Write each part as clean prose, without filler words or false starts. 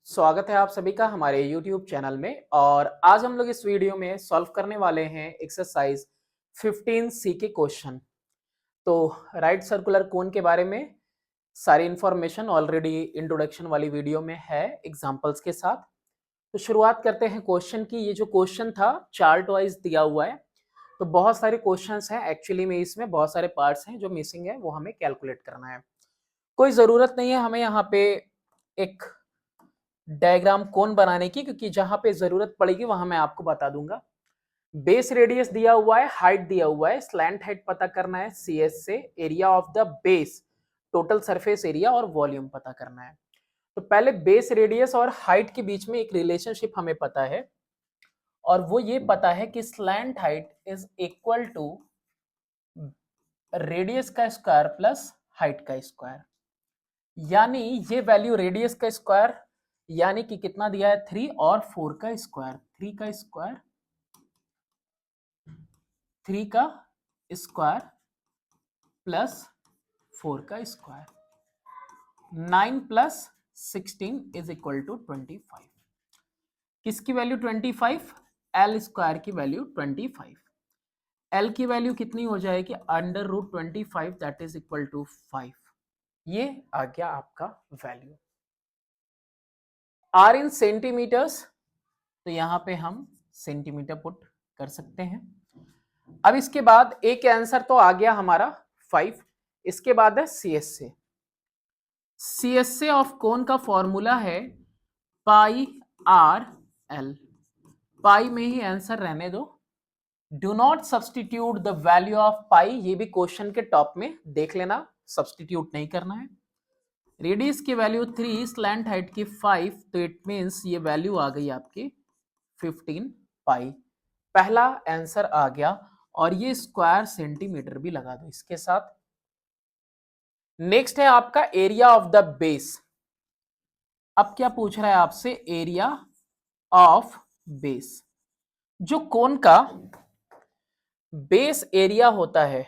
स्वागत है आप सभी का हमारे YouTube चैनल में। और आज हम लोग इस वीडियो में सॉल्व करने वाले हैं एक्सरसाइज 15C के क्वेश्चन। तो राइट सर्कुलर कोन के बारे में सारी इंफॉर्मेशन ऑलरेडी इंट्रोडक्शन वाली वीडियो में है एग्जांपल्स के साथ। तो शुरुआत करते हैं क्वेश्चन की। ये जो क्वेश्चन था चार्ट वाइज दिया हुआ है, तो बहुत सारे क्वेश्चंस हैं एक्चुअली में, इसमें बहुत सारे पार्ट्स हैं जो मिसिंग है, वो हमें कैलकुलेट करना है। कोई ज़रूरत नहीं है हमें यहाँ पे एक डायग्राम कौन बनाने की, क्योंकि जहां पे जरूरत पड़ेगी वहां मैं आपको बता दूंगा। बेस रेडियस दिया हुआ है, हाइट दिया हुआ है, स्लैंट हाइट पता करना है CS से, area of the base, total surface area और वॉल्यूम पता करना है। तो पहले बेस रेडियस और हाइट के बीच में एक रिलेशनशिप हमें पता है, और वो ये पता है कि slant height is equal to radius का स्क्वायर प्लस हाइट का स्क्वायर। यानी ये वैल्यू रेडियस का स्क्वायर यानी कि कितना दिया है 3 और 4 का स्क्वायर, 3 का स्क्वायर, 3 का स्क्वायर प्लस 4 का square, 9 plus 16 is equal to 25। किसकी वैल्यू 25? एल स्क्वायर की वैल्यू 25। एल की वैल्यू कितनी हो जाएगी? Under root 25, that is equal to 5। ये आ गया आपका वैल्यू। आर इन सेंटीमीटर्स, तो यहां पे हम सेंटीमीटर पुट कर सकते हैं। अब इसके बाद एक आंसर तो आ गया हमारा 5। इसके बाद है CS से। CS से ऑफ कोन का फॉर्मूला है पाई आर एल। पाई में ही आंसर रहने दो, do not substitute the value of pi. ये भी क्वेश्चन के टॉप में देख लेना, सब्सटीट्यूट नहीं करना है। रेडियस की वैल्यू 3, स्लैंट हाइट की 5, तो इट मीन्स ये वैल्यू आ गई आपकी 15 पाई। पहला आंसर आ गया, और ये स्क्वायर सेंटीमीटर भी लगा दो इसके साथ। नेक्स्ट है आपका एरिया ऑफ द बेस। अब क्या पूछ रहा है आपसे? Area of base. जो कोन का बेस एरिया होता है,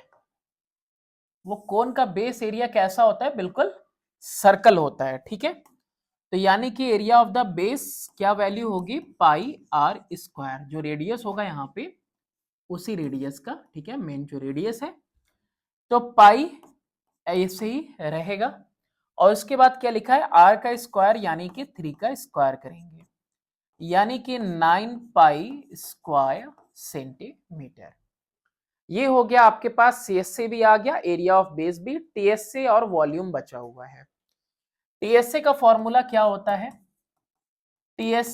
वो कोन का बेस एरिया कैसा होता है? बिल्कुल सर्कल होता है, ठीक है। तो यानी कि एरिया ऑफ द बेस क्या वैल्यू होगी? पाई आर स्क्वायर। जो रेडियस होगा यहाँ पे उसी रेडियस का, ठीक है, मेन जो रेडियस है, तो पाई ऐसे ही रहेगा। और उसके बाद क्या लिखा है? आर का स्क्वायर यानी कि 3 का स्क्वायर करेंगे, यानी कि 9 पाई स्क्वायर सेंटीमीटर। ये हो गया आपके पास। CS से भी आ गया, एरिया ऑफ बेस भी, TS से और वॉल्यूम बचा हुआ है। TS से का फॉर्मूला क्या होता है? TS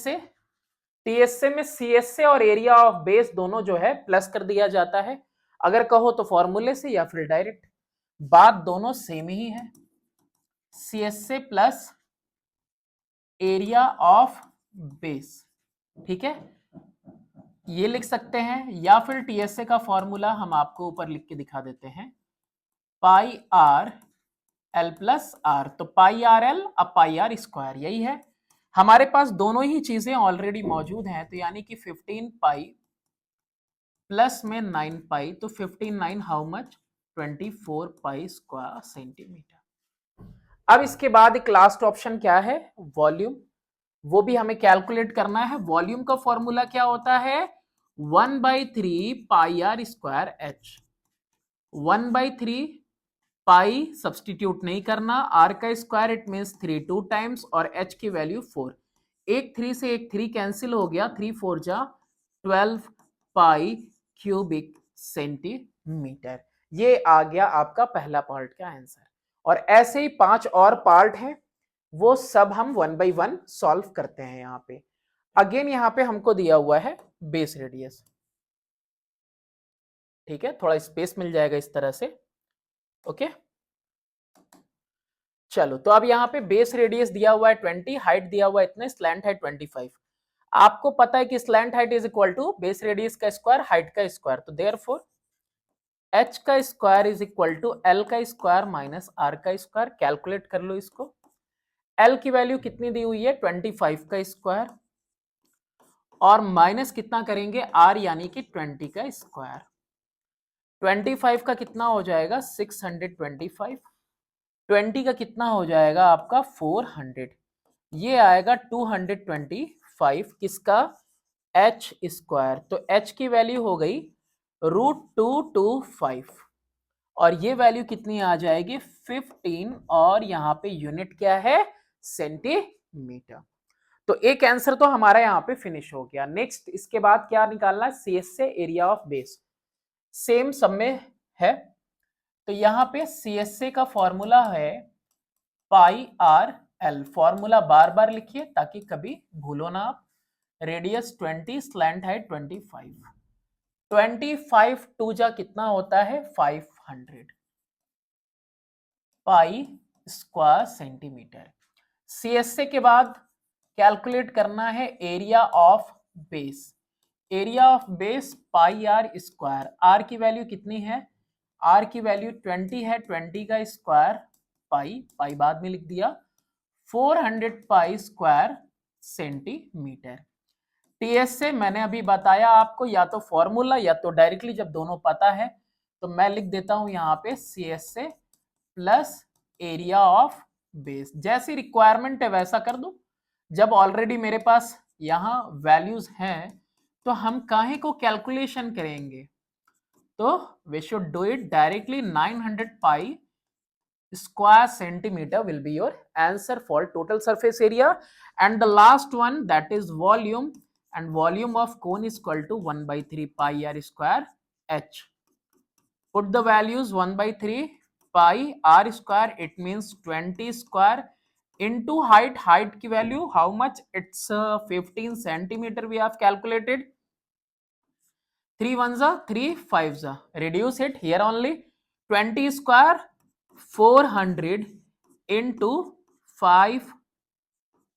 से में CS से और एरिया ऑफ बेस दोनों जो है प्लस कर दिया जाता है, अगर कहो तो फॉर्मूले से या फिर डायरेक्ट। बात दोनों सेम ही है। CS से प्लस एरिया ऑफ बेस, ठीक है, ये लिख सकते हैं। या फिर TSA का फॉर्मूला हम आपको ऊपर लिख के दिखा देते हैं, पाई आर एल प्लस आर। तो पाई आर एल अब पाई आर स्क्वायर, यही है हमारे पास। दोनों ही चीजें ऑलरेडी मौजूद हैं, तो यानी कि 15 पाई प्लस में 9 पाई, तो 15 9 how much? 24 pi square centimetre. अब इसके बाद एक लास्ट ऑप्शन क्या है? वॉल्यूम। वो भी हमें कैलकुलेट करना है। वॉल्यूम का फॉर्मूला क्या होता है? 1/3 pi are square H. 1/3 pi substitute नहीं करना, आर का स्क्वायर इट मीन्स 3 2 टाइम्स, और एच की वैल्यू 4। एक 3 से एक 3 कैंसिल हो गया, 3 4 जा 12 पाई क्यूबिक सेंटीमीटर। ये आ गया आपका पहला पार्ट का आंसर। और ऐसे ही 5 और पार्ट हैं, वो सब हम 1 बाई 1 सॉल्व करते हैं। यहाँ पे अगेन यहाँ पे हमको दिया हुआ है बेस रेडियस, ठीक है, थोड़ा स्पेस मिल जाएगा इस तरह से, ओके। चलो, तो अब यहाँ पे बेस रेडियस दिया हुआ है 20, हाइट दिया हुआ है इतने, स्लैंट हाइट 25। आपको पता है कि slant height is equal to base radius का स्क्वायर हाइट का स्क्वायर, तो देयरफॉर h का square is equal to l का स्क्वायर माइनस r का स्क्वायर। कैलकुलेट कर लो इसको। l की वैल्यू कितनी दी हुई है? 25 का स्क्वायर, और माइनस कितना करेंगे? r यानी कि 20 का स्क्वायर। 25 का कितना हो जाएगा? 625। 20 का कितना हो जाएगा आपका? 400। ये आएगा 225 किसका, एच स्क्वायर। तो एच की वैल्यू हो गई √225 और ये वैल्यू कितनी आ जाएगी 15 और यहाँ पे यूनिट क्या है सेंटीमीटर। तो एक आंसर तो हमारा यहाँ पे फिनिश हो गया। नेक्स्ट इसके बाद क्या निकालना है, सीएस से एरिया ऑफ बेस, सेम सब में है। तो यहाँ पे सीएसए का फॉर्मूला है pi r L, formula bar बार लिखिए ताकि कभी भूलो ना आप। रेडियस 20, स्लैंट हाइट 25, 25 टू जा कितना होता है 500 पाई स्क्वायर सेंटीमीटर। सीएसए के बाद कैलकुलेट करना है area of base. Area of base pi are square, r की वैल्यू कितनी है, आर की वैल्यू 20 है, 20 का स्क्वायर पाई, पाई बाद में लिख दिया, 400 पाई स्क्वायर सेंटीमीटर। टीएस से मैंने अभी बताया आपको, या तो फॉर्मूला या तो डायरेक्टली, जब दोनों पता है तो मैं लिख देता हूं यहाँ पे सी एस से प्लस एरिया ऑफ बेस, जैसी रिक्वायरमेंट है वैसा कर दो। जब ऑलरेडी मेरे पास यहाँ वैल्यूज हैं तो हम काहे को कैलकुलेशन करेंगे, तो we should do it directly. 900 pi square centimeter will be your answer for total surface area. And the last one, that is volume, and volume of cone is equal to 1 by 3 pi r square h. Put the values 1 by 3 pi r square, it means 20 square into height, height की value how much, it's 15 centimeter we have calculated, 3 ones are 3 5s are, reduce it here only, 20 square 400 into 5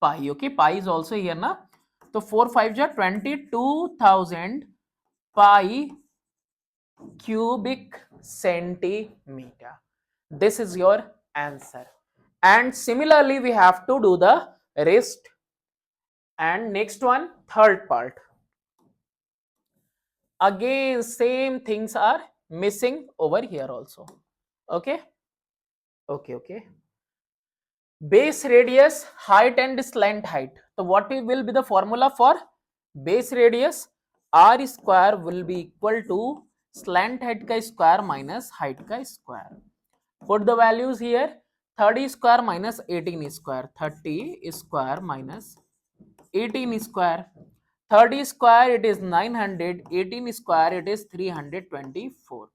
pi, okay, pi is also here na, तो 4 5 ja 22,000 pi cubic centimeter. This is your answer. And similarly we have to do the rest. And next one, third part, again same things are missing over here also. Okay, okay. Base radius, height and slant height. So what will be the formula for base radius? R square will be equal to slant height ka square minus height ka square. Put the values here, 30 square minus 18 square, 30 square minus 18 square, 30 square it is 900, 18 square it is 324.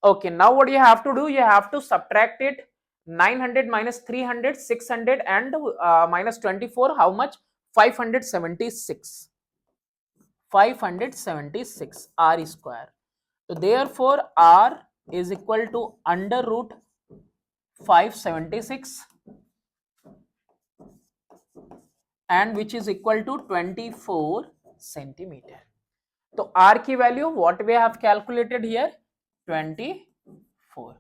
Okay, now what you have to do, you have to subtract it, 900 minus 300, 600 and minus 24, how much, 576, 576 r square. So therefore r is equal to under root 576 and which is equal to 24 centimeter. So r की value what we have calculated here 24.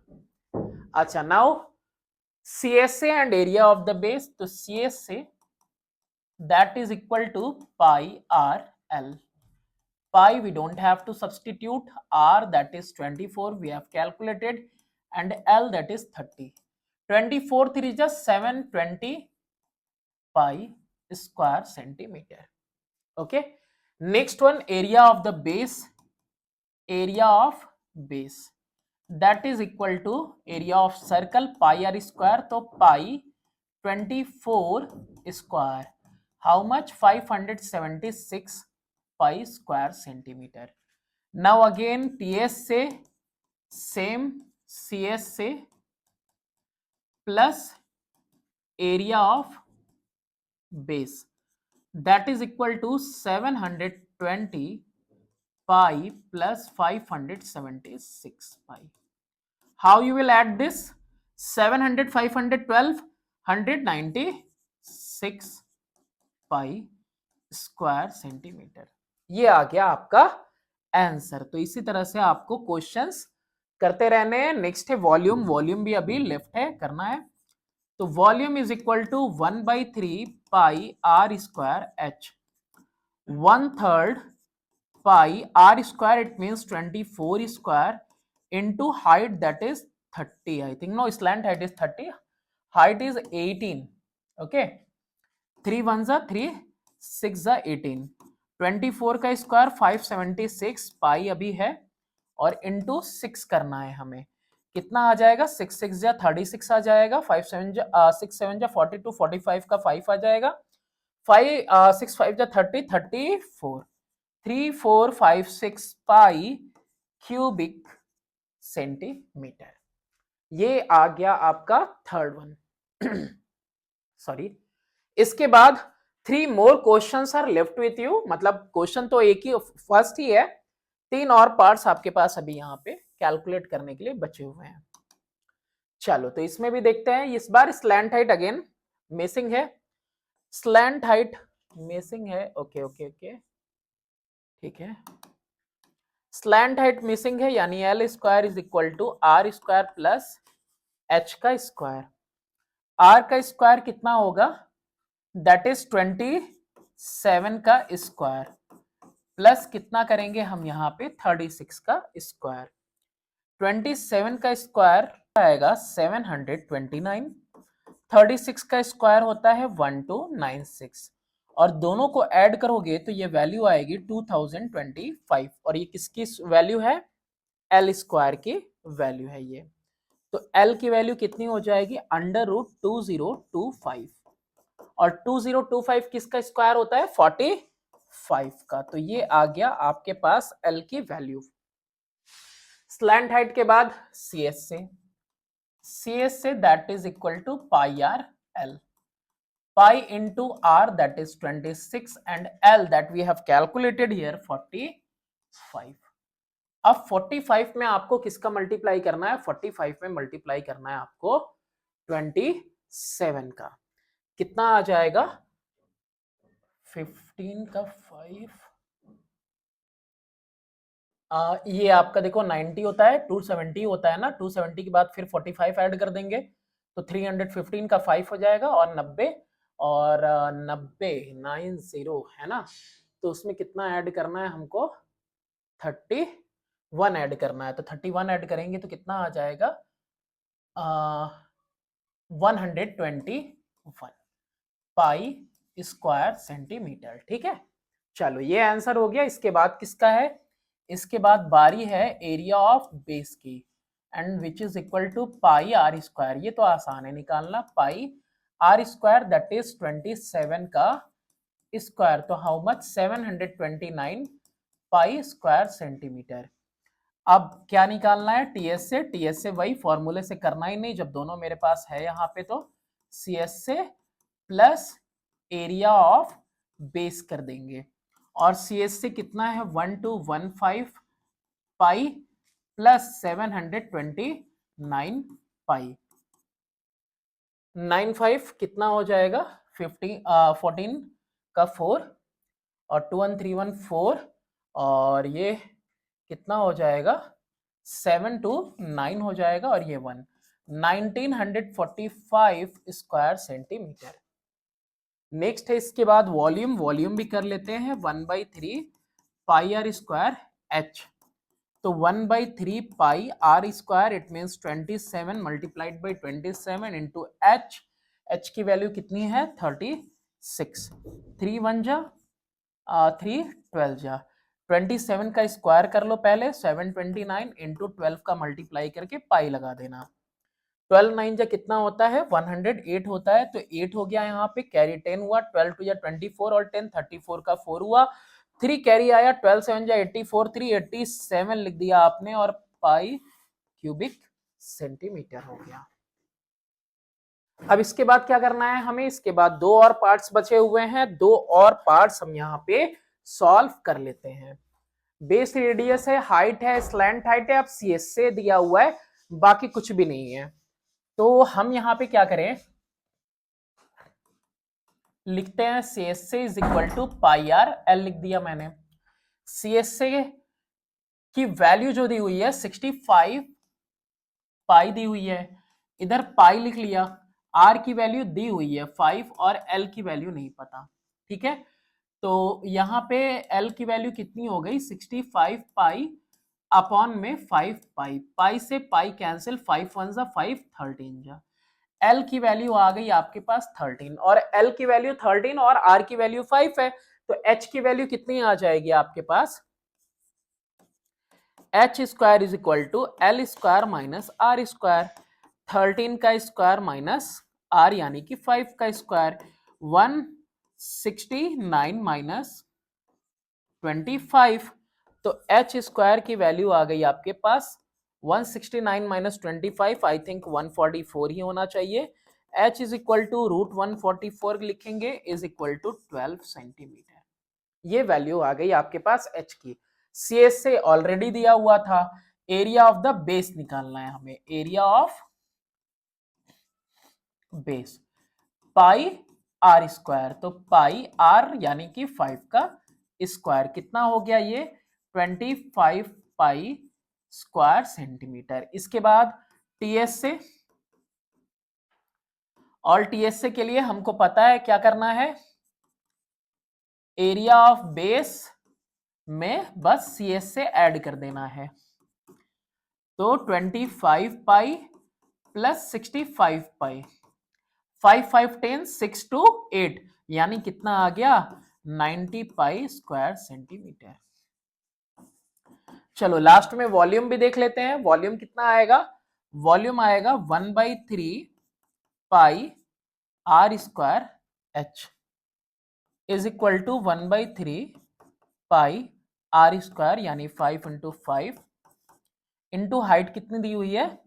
अच्छा, now CSA and area of the base, तो CSA that is equal to pi r l. Pi we don't have to substitute, r that is 24 we have calculated and l that is 30. 24 3 is 720 pi square centimeter. Okay, next one, area of the base, area of base that is equal to area of circle pi r square, तो pi 24 square, how much, 576 pi square centimeter. Now again TS से same CS से plus area of base that is equal to 720 pi plus 576 pi. How you will add this, 700 512 196 pi square centimetre, ये आ गया आपका answer. तो इसी तरह से आपको क्वेश्चंस करते रहने हैं। नेक्स्ट है वॉल्यूम, वॉल्यूम भी अभी लेफ्ट है करना है। तो volume is equal to 1/3 pi are square H, 1/3 pi are square, it means 24 square into height that is 30, I think, no, slant height is 30, height is 18, okay, 3 1 जा 3, 6 जा 18, 24 का स्क्वायर 576 पाई अभी है, और इंटू 6 करना है हमें। कितना आ जाएगा? 6 6 जा 36 आ जाएगा, 5 7 जा 6 7 जा 42, 45 का 5 आ जाएगा, 5 6 5 जा 30, 34, 3456 पाई क्यूबिक सेंटीमीटर। ये आ गया आपका थर्ड वन। सॉरी। इसके बाद 3 more questions are left with you, मतलब क्वेश्चन तो एक ही फर्स्ट ही है, 3 और पार्ट्स आपके पास अभी यहाँ पे कैलकुलेट करने के लिए बचे हुए हैं। चलो तो इसमें भी देखते हैं। इस बार स्लैंट हाइट अगेन मिसिंग है, स्लैंट हाइट मिसिंग है। ओके ओके ओके, ठीक है। स्लैंट हाइट मिसिंग है, यानी L square is equal to r square plus h का स्क्वायर। आर का स्क्वायर कितना होगा? दैट इज 27 का स्क्वायर, प्लस कितना करेंगे हम यहाँ पे 36 का स्क्वायर। 27 का स्क्वायर आएगा 729, 36 का स्क्वायर होता है 1296, और दोनों को ऐड करोगे तो ये वैल्यू आएगी 2025, और ये किसकी वैल्यू है? एल स्क्वायर की वैल्यू है ये। तो एल की वैल्यू कितनी हो जाएगी? √2025, और 2025 किसका स्क्वायर होता है? 45 का। तो ये आ गया आपके पास एल की वैल्यू। स्लैंट हाइट के बाद सी एस से that is equal to pi r l, pi into r that is 26, and l that we have calculated here 45। अब 45 में आपको किसका मल्टीप्लाई करना है? 45 में मल्टीप्लाई करना है आपको 27 का। कितना आ जाएगा? 15 का 5, ये आपका देखो 90 होता है, 270 होता है ना, 270 के बाद फिर 45 ऐड कर देंगे तो 315 का 5 हो जाएगा, और 90, और 90 90 है ना, तो उसमें कितना ऐड करना है हमको? 31 ऐड करना है। तो 31 ऐड करेंगे तो कितना आ जाएगा? 121 पाई स्क्वायर सेंटीमीटर। ठीक है, चलो ये आंसर हो गया। इसके बाद किसका है? इसके बाद बारी है एरिया ऑफ बेस की, and which is equal to pi are square. ये तो आसान है निकालना, pi are square that is 27 का स्क्वायर, तो how much? 729 pi square centimetre. अब क्या निकालना है? टीएस से। टीएस से वही फॉर्मूले से करना ही नहीं, जब दोनों मेरे पास है यहाँ पे, तो सीएस से प्लस एरिया ऑफ बेस कर देंगे, और सीएस से कितना है? 1215 पाई प्लस 729 पाई, 95 कितना हो जाएगा? 14 का 4, और 2131 4, और ये कितना हो जाएगा? 729 हो जाएगा, और ये 1 1945 स्क्वायर सेंटीमीटर। नेक्स्ट है इसके बाद वॉल्यूम। वॉल्यूम भी कर लेते हैं, 1/3 पाई आर स्क्वायर एच। तो 1/3 pi are square, it means 27 multiplied by 27 into h. H की वैल्यू कितनी है? 36। 3 1 जा 3 12 जा, 27 का स्क्वायर कर लो पहले, 729 इंटू 12 का मल्टीप्लाई करके पाई लगा देना। 12 9 जा कितना होता है? 108 होता है, तो 8 हो गया यहाँ पे, कैरी 10 हुआ, 12 2 जा 24, और 10 34 का 4 हुआ, 3 कैरी आया, 12 7 जा 84, 387 लिख दिया आपने, और पाई क्यूबिक सेंटीमीटर हो गया। अब इसके बाद क्या करना है हमें? इसके बाद 2 और पार्ट्स बचे हुए हैं, 2 और पार्ट्स हम यहाँ पे सॉल्व कर लेते हैं। बेस रेडियस है, हाइट है, स्लैंट हाइट है, अब सीएस से दिया हुआ है, बाकी कुछ भी नहीं है। तो हम यहाँ पे क्या करें? लिखते हैं सी एस से is equal to pi r l, लिख दिया मैंने। सी एस से की वैल्यू जो दी हुई है 65 पाई दी हुई है, इधर पाई लिख लिया, आर की वैल्यू दी हुई है 5, और एल की वैल्यू नहीं पता। ठीक है, तो यहाँ पे एल की वैल्यू कितनी हो गई? 65 पाई अपॉन में 5 पाई, पाई से पाई कैंसिल, 5 1 जा 5, 13 जा, L की वैल्यू आ गई आपके पास 13 और L की वैल्यू 13 और R की वैल्यू 5 है, तो H की वैल्यू कितनी आ जाएगी आपके पास? H square is equal to L square minus R square, 13 का स्क्वायर माइनस R यानी कि 5 का स्क्वायर, 169 माइनस 25, तो H स्क्वायर की वैल्यू आ गई आपके पास 169 माइनस 25, आई थिंक 144 ही होना चाहिए। H is equal to root 144 लिखेंगे, इज इक्वल टू 12 सेंटीमीटर। ये वैल्यू आ गई आपके पास H की। CS से ऑलरेडी दिया हुआ था, एरिया ऑफ द बेस निकालना है हमें, area of base pi are square, तो पाई आर यानी कि 5 का स्क्वायर कितना हो गया ये 25 पाई स्क्वायर सेंटीमीटर। इसके बाद टीएस से, और टीएस से के लिए हमको पता है क्या करना है, एरिया ऑफ बेस में बस सीएस से ऐड कर देना है, तो 25 पाई प्लस 65 पाई, 5 5 10 6 2 8 यानी कितना आ गया 90 पाई स्क्वायर सेंटीमीटर। चलो लास्ट में वॉल्यूम भी देख लेते हैं, वॉल्यूम कितना आएगा, वॉल्यूम आएगा 1/3 pi are square h is equal to 1/3 pi are square यानी 5 इंटू 5 इंटू हाइट कितनी दी हुई है,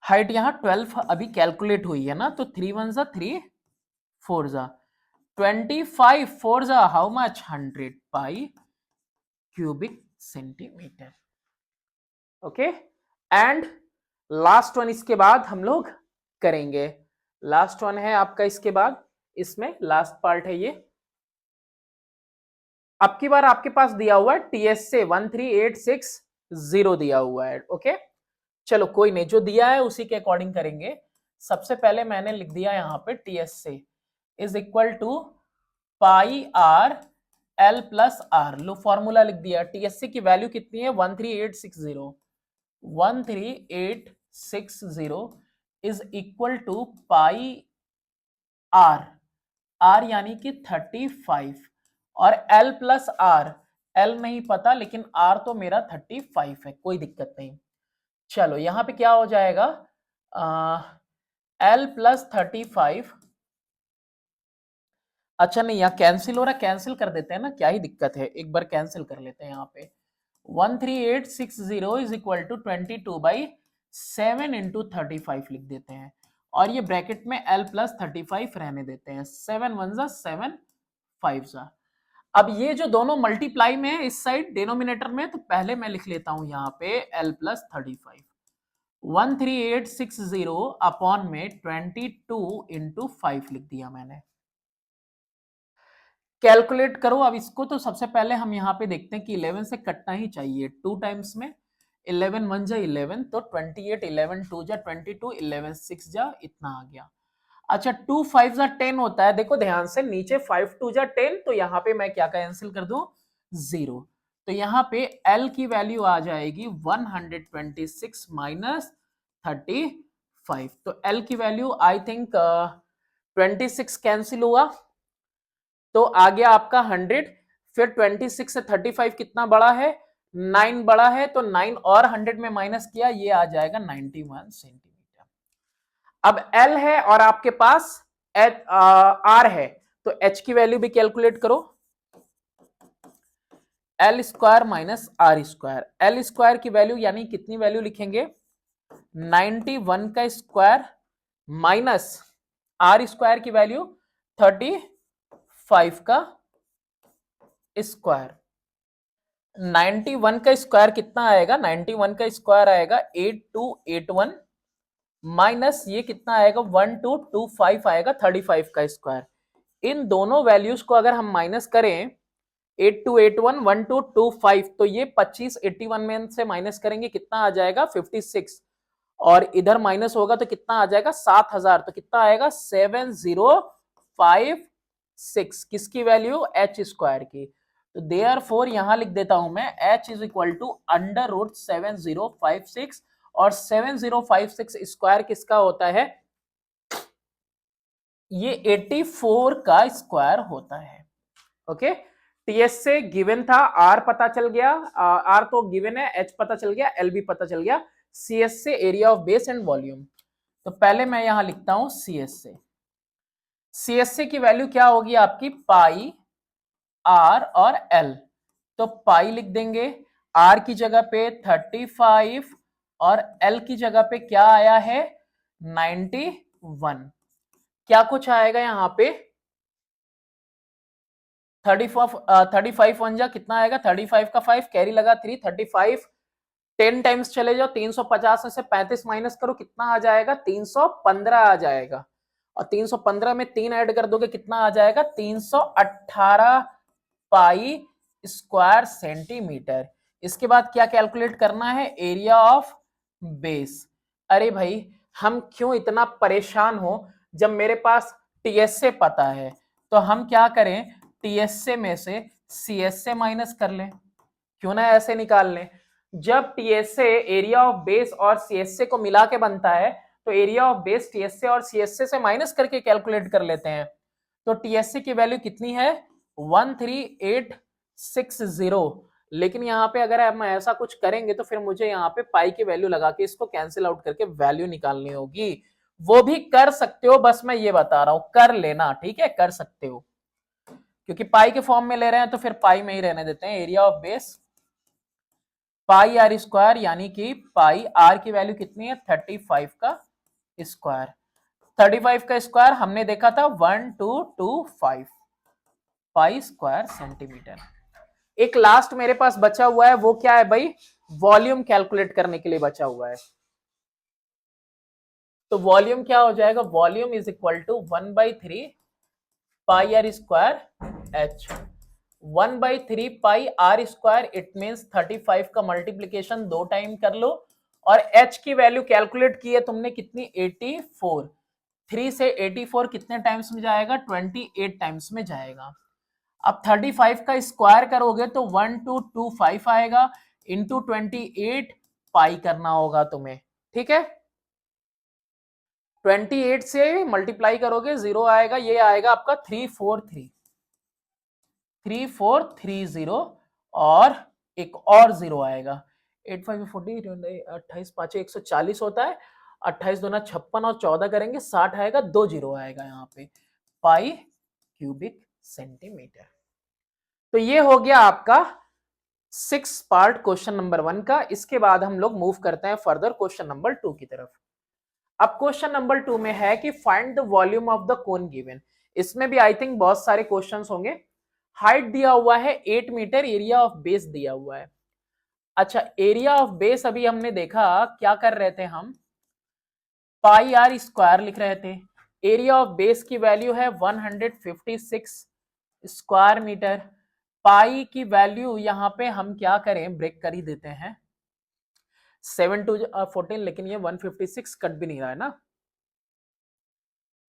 हाइट यहां 12 अभी कैलकुलेट हुई है ना, तो 3 1 जा 3 4 जा 25 4 जा how much 100 pi cubic centimetre. Okay, and last one इसके बाद हम लोग करेंगे, लास्ट वन है आपका इसके बाद, इसमें लास्ट पार्ट है ये। अब की बार आपके पास दिया हुआ है टीएस से 13860 दिया हुआ है। ओके चलो कोई नहीं, जो दिया है उसी के अकॉर्डिंग करेंगे। सबसे पहले मैंने लिख दिया यहां पे टीएस से is equal to pi r l plus r, लो फॉर्मूला लिख दिया। टीएससी की वैल्यू कितनी है 13860, 13860 is equal to pi r, r यानी कि 35 और एल प्लस आर, एल नहीं पता लेकिन आर तो मेरा 35 है, कोई दिक्कत नहीं। चलो यहां पे क्या हो जाएगा एल प्लस 35, अच्छा नहीं यहाँ कैंसिल हो रहा, कैंसिल कर देते हैं ना, क्या ही दिक्कत है, एक बार कैंसिल कर लेते हैं यहाँ पे। 13860 इज इक्वल टू 22/7 इंटू 35 लिख देते हैं, और ये ब्रैकेट में l प्लस 35 रहने देते हैं, 7 1 जा 7 5 जा। अब ये जो दोनों मल्टीप्लाई में है इस साइड डिनोमिनेटर में, तो पहले मैं लिख लेता हूं यहाँ पे l प्लस 35, 13860 अपॉन में 22 इंटू 5 लिख दिया मैंने। कैलकुलेट करो अब इसको, तो सबसे पहले हम यहाँ पे देखते हैं कि 11 से कटना ही चाहिए 2 टाइम्स में, 11 1 जा 11, तो 28, 11 2 जा 22, 11 6 जा इतना आ गया। अच्छा 2 5 जा 10 होता है, देखो ध्यान से नीचे 5 2 जा 10, तो यहाँ पे मैं क्या कैंसिल कर दूं 0, तो यहाँ पे L की वैल्यू आ जाएगी 126 माइनस 35, तो L की वैल्यू आई थिंक 26 कैंसिल हुआ तो आ गया आपका 100, फिर 26 से 35 कितना बड़ा है 9 बड़ा है, तो 9 और 100 में माइनस किया, ये आ जाएगा 91 सेंटीमीटर। अब L है और आपके पास R है, तो H की वैल्यू भी कैलकुलेट करो, L square minus R square, L square की वैल्यू यानी कितनी वैल्यू लिखेंगे 91 का स्क्वायर माइनस R स्क्वायर की वैल्यू 35 का स्क्वायर, 91 का स्क्वायर कितना आएगा 91 का स्क्वायर आएगा 8281 माइनस ये कितना आएगा 1225 आएगा 35 का स्क्वायर। इन दोनों वैल्यूज को अगर हम माइनस करें 8281 1225, तो ये 2581 में से माइनस करेंगे कितना आ जाएगा 56, और इधर माइनस होगा तो कितना आ जाएगा 7000, तो कितना आएगा 7056, किसकी वैल्यू एच स्क्वायर की, तो देयरफॉर यहां लिख देता हूं मैं h is equal to under root 7056, और 7056 स्क्वायर किसका होता है ये 84 का स्क्वायर होता है। ओके, टीएस से गिवन था, आर पता चल गया, आर तो गिवन है, एच पता चल गया, एल भी पता चल गया, सीएस से area of base and volume. तो पहले मैं यहां लिखता हूं सीएस से। सीएस से की वैल्यू क्या होगी आपकी, पाई आर और एल। तो पाई लिख देंगे, आर की जगह पे 35 और एल की जगह पे क्या आया है 91। क्या कुछ आएगा यहां पे 35 वन जा कितना आएगा, 35 का 5 कैरी लगा 3, 35 10 टाइम्स चले जाओ, 350 में से 35 माइनस करो, कितना आ जाएगा 315 आ जाएगा। और 315 में 3 ऐड कर दोगे कितना आ जाएगा 318 पाई स्क्वायर सेंटीमीटर। इसके बाद क्या कैलकुलेट करना है, एरिया ऑफ बेस। अरे भाई हम क्यों इतना परेशान हो, जब मेरे पास टीएसए पता है तो हम क्या करें, टीएसए में से सीएसए माइनस कर लें, क्यों ना ऐसे निकाल लें। जब टीएसए एरिया ऑफ बेस और सीएसए को मिला के बनता है तो एरिया ऑफ बेस टीएसए और सीएसए से माइनस करके कैलकुलेट कर लेते हैं। तो टीएसए की वैल्यू कितनी है 13860। लेकिन यहाँ पे अगर हम ऐसा कुछ करेंगे तो फिर मुझे यहाँ पे पाई की वैल्यू लगा के इसको कैंसिल आउट करके वैल्यू निकालनी होगी। वो भी कर सकते हो, बस मैं ये बता रहा हूं, कर लेना, ठीक है, कर सकते हो। क्योंकि पाई के फॉर्म में ले रहे हैं तो फिर पाई में ही रहने देते हैं। Area of base pi are square, यानी कि पाई आर की वैल्यू कितनी है 35 का स्क्वायर। 35 का स्क्वायर हमने देखा था 1225 पाई स्क्वायर सेंटीमीटर। एक लास्ट मेरे पास बचा हुआ है, वो क्या है भाई, वॉल्यूम कैलकुलेट करने के लिए बचा हुआ है। तो वॉल्यूम क्या हो जाएगा, volume is equal to 1/3 pi are square H. 1/3 pi are square, it means 35 का मल्टीप्लीकेशन 2 टाइम कर लो, और h की वैल्यू कैलकुलेट की है तुमने कितनी 84। 3 से 84 कितने टाइम्स में जाएगा 28 टाइम्स में जाएगा। अब 35 का स्क्वायर करोगे तो 1225 आएगा, इंटू 28 पाई करना होगा तुम्हें, ठीक है। 28 से मल्टीप्लाई करोगे 0 आएगा, ये आएगा आपका 3430, और एक और 0 आएगा 8 5 40 28 5 140 होता है, 28 दूना 56 और 14 करेंगे 60 आएगा, 2 0 आएगा यहाँ पे पाई क्यूबिक सेंटीमीटर। तो ये हो गया आपका 6 पार्ट क्वेश्चन नंबर 1 का। इसके बाद हम लोग मूव करते हैं फर्दर क्वेश्चन नंबर 2 की तरफ। अब क्वेश्चन नंबर 2 में है कि find the volume of the cone given. इसमें भी आई थिंक बहुत सारे क्वेश्चंस होंगे। हाइट दिया हुआ है 8 मीटर, एरिया ऑफ बेस दिया हुआ है। अच्छा, एरिया ऑफ बेस अभी हमने देखा क्या कर रहे थे हम, पाई आर स्क्वायर लिख रहे थे। एरिया ऑफ बेस की वैल्यू है 156 स्क्वायर मीटर। पाई की वैल्यू यहां पे हम क्या करें, ब्रेक कर ही देते हैं, 7 2 14, लेकिन ये 156 कट भी नहीं रहा है ना।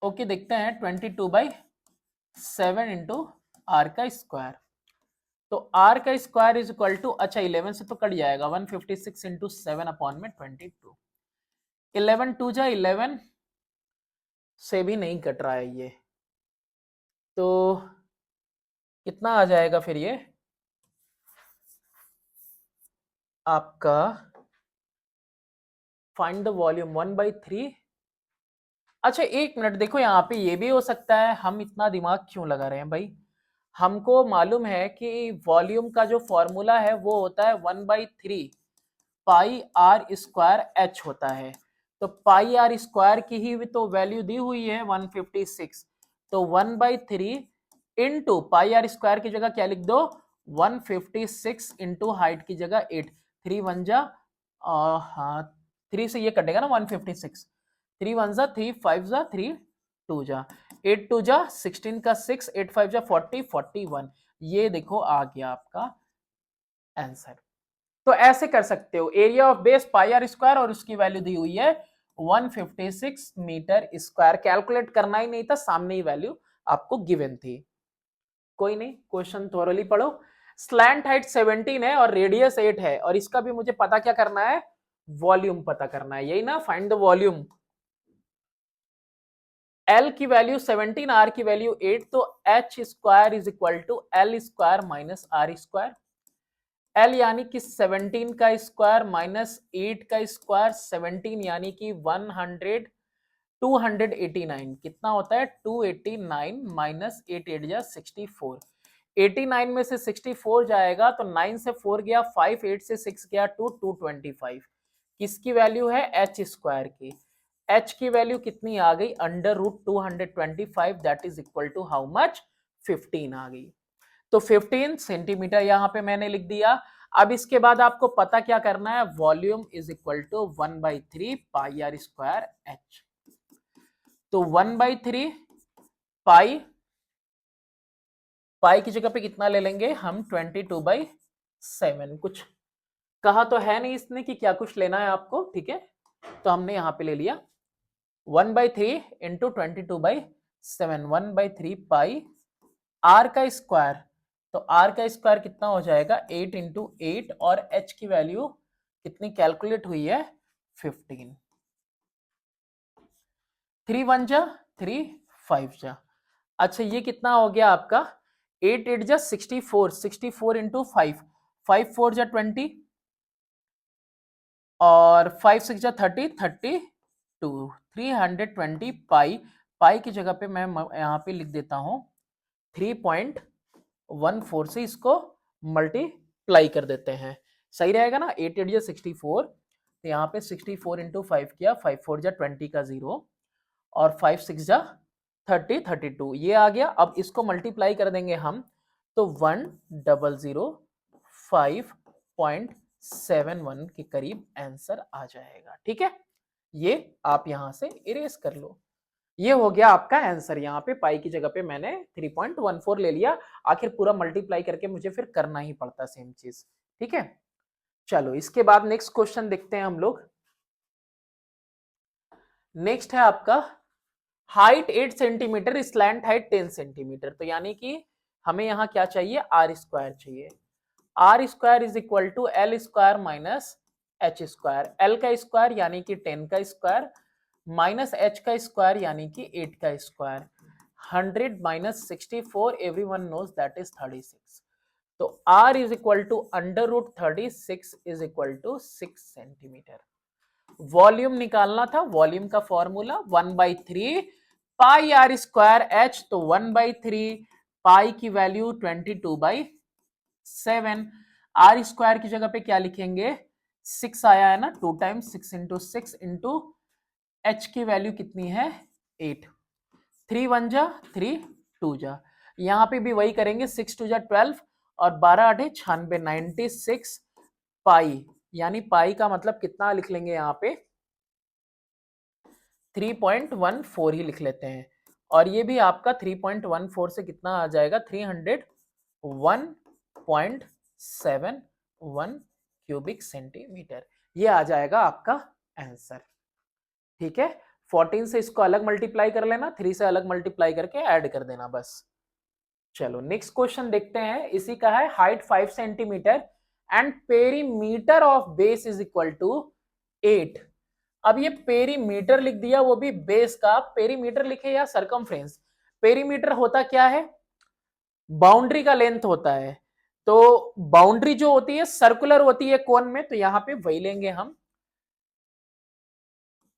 ओके, देखते हैं 22/7 इंटू आर का स्क्वायर। तो आर का स्क्वायर इज इक्वल टू, अच्छा 11 से तो कट जाएगा, 156 इंटू 7 अपॉन में 22। 11 2 जा 11 से भी नहीं कट रहा है ये, तो कितना आ जाएगा फिर ये आपका, फाइंड द वॉल्यूम 1/3। अच्छा एक मिनट देखो, यहाँ पे ये भी हो सकता है, हम इतना दिमाग क्यों लगा रहे हैं भाई, हमको मालूम है कि वॉल्यूम का जो फॉर्मूला है वो होता है 1/3 पाई आर स्क्वायर एच होता है। तो पाई आर स्क्वायर की ही तो वैल्यू दी हुई है 156, तो 1/3 इंटू पाई आर स्क्वायर की जगह क्या लिख दो 156 इंटू हाइट की जगह 8, 3 1 जा, हाँ 3 से ये कटेगा ना 156, 3 1 जा 3 5 जा 3 2 जा 8 2 जा 16 का 6 8 5 जा 40 41। ये देखो आ गया आपका आंसर। तो ऐसे कर सकते हो, area of base pi are square और उसकी वैल्यू दी हुई है 156 मीटर स्क्वायर। कैलकुलेट करना ही नहीं था, सामने ही वैल्यू आपको गिवन थी। कोई नहीं, क्वेश्चन थोरली पढ़ो। स्लैंट हाइट 17 है और रेडियस 8 है, और इसका भी मुझे पता क्या करना है, वॉल्यूम पता करना है, यही ना, फाइंड द वॉल्यूम। एल की वैल्यू 17, आर की वैल्यू 8, तो h square is equal to l square minus r square. L यानी कि 17 का स्क्वायर माइनस 8 का स्क्वायर, 17 यानी कि 100, 289 कितना होता है 289 माइनस 8 8 जा 64, 89 में से 64 जाएगा तो 9 से 4 गया 5, 8 से 6 गया 2, 225। किसकी वैल्यू है एच स्क्वायर की। एच की वैल्यू कितनी आ गई under root 225, that is equal to how much 15 आ गई। तो 15 सेंटीमीटर यहां पे मैंने लिख दिया। अब इसके बाद आपको पता क्या करना है, volume is equal to 1/3 pi are square h. तो 1/3 पाई, पाई की जगह पे कितना ले लेंगे हम 22/7। कुछ कहा तो है नहीं इसने कि क्या कुछ लेना है आपको, ठीक है, तो हमने यहां पे ले लिया 1/3 इंटू 22/7, 1/3 पाई आर का स्क्वायर। तो आर का स्क्वायर कितना हो जाएगा 8 इंटू 8, और एच की वैल्यू कितनी कैलकुलेट हुई है 15। 3 1 जा 3 5 जा। अच्छा ये कितना हो गया आपका 8 8 जा 64, 64 इंटू 5, 5 4 जा 20, और 5 6 जा 30, 32, 320 पाई। पाई की जगह पे मैं यहाँ पे लिख देता हूँ 3.14 से इसको मल्टीप्लाई कर देते हैं, सही रहेगा ना। 8 8 जा 64, तो यहाँ पे 64 इंटू 5 किया, 5 4 जा 20 का 0, और 5 6 जा 30, 32 ये आ गया। अब इसको मल्टीप्लाई कर देंगे हम तो 1005.71 के करीब आंसर आ जाएगा, ठीक है। ये आप यहां से इरेज कर लो। ये हो गया आपका आंसर। यहाँ पे पाई की जगह पे मैंने 3.14 ले लिया, आखिर पूरा मल्टीप्लाई करके मुझे फिर करना ही पड़ता सेम चीज, ठीक है। चलो इसके बाद नेक्स्ट क्वेश्चन देखते हैं हम लोग। नेक्स्ट है आपका height 8 centimetre, slant height 10 centimetre. तो यानी कि हमें यहां क्या चाहिए आर स्क्वायर चाहिए। R square is equal to l square minus h square. L का स्क्वायर यानी कि 10 का स्क्वायर माइनस एच का स्क्वायर यानी कि 8 का square. 100 minus 64 everyone knows that is 36। तो r is equal to under root 36 is equal to 6 centimetre. Volume निकालना था, वॉल्यूम का formula 1/3 pi are square h. तो 1/3 पाई की वैल्यू 22/7, आर स्क्वायर की जगह पे क्या लिखेंगे 6 आया है ना, 2 टाइम्स 6 इंटू 6 इंटू एच की वैल्यू कितनी है 8, 3 1 जा 3 2 जा, यहां पे भी वही करेंगे 6 2 जा 12, और 12 8 96, 96 पाई, यानी पाई का मतलब कितना लिख लेंगे यहाँ पे 3.14 ही लिख लेते हैं। और ये भी आपका 3.14 से कितना आ जाएगा 301.71 क्यूबिक सेंटीमीटर, ये आ जाएगा आपका आंसर, ठीक है। 14 से इसको अलग मल्टीप्लाई कर लेना, 3 से अलग मल्टीप्लाई करके ऐड कर देना बस। चलो नेक्स्ट क्वेश्चन देखते हैं, इसी का है height 5 centimetre and perimeter of base is equal to 8। अब ये पेरीमीटर लिख दिया, वो भी बेस का। पेरीमीटर लिखे या सरकमफ्रेंस, पेरीमीटर होता क्या है बाउंड्री का लेंथ होता है। तो बाउंड्री जो होती है सर्कुलर होती है कोन में, तो यहां पे वही लेंगे हम